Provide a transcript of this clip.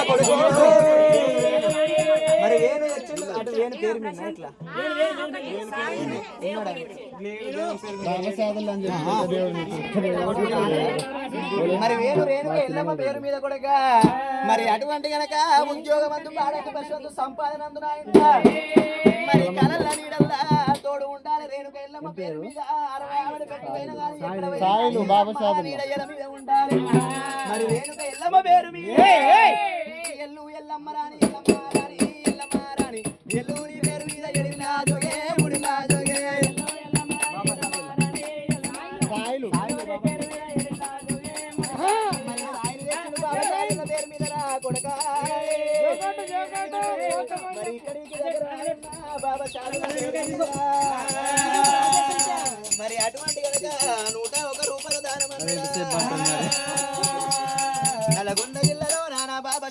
కొడుకు మరి వేణు వచ్చింది అటు వేణు పేరు మీద ఇట్లా మరి వేణు రేణుక ఎల్లమ్మ పేరు మీద కూడా మరి అటువంటి గనక ఉద్యోగమందు పాడకు పశువంతు సంపాదన అందున మరి కలల నీడల్లా తోడు ఉండాలి రేణుక ఎల్లమ్మ పేరు మీద 60 ఆవిడ పెట్టిపోయిన మీద ఉండాలి మరి రేణుక ఎల్లమ్మ పేరు మీద ఎల్లు ఎల్లమ్మ రాని ఎల్లమ్మ రాని ఎల్లమ్మ రాని ఎల్లుని పేరు మీద ఎడిలా జోగే ముడిలా జోగే పేరు మీద రా కొడకా మరి ఇక్కడికి బాబా మరి అటువంటి కనుక 101 రూపాయల దానం నల్గొండ జిల్లాలో నానా బాబా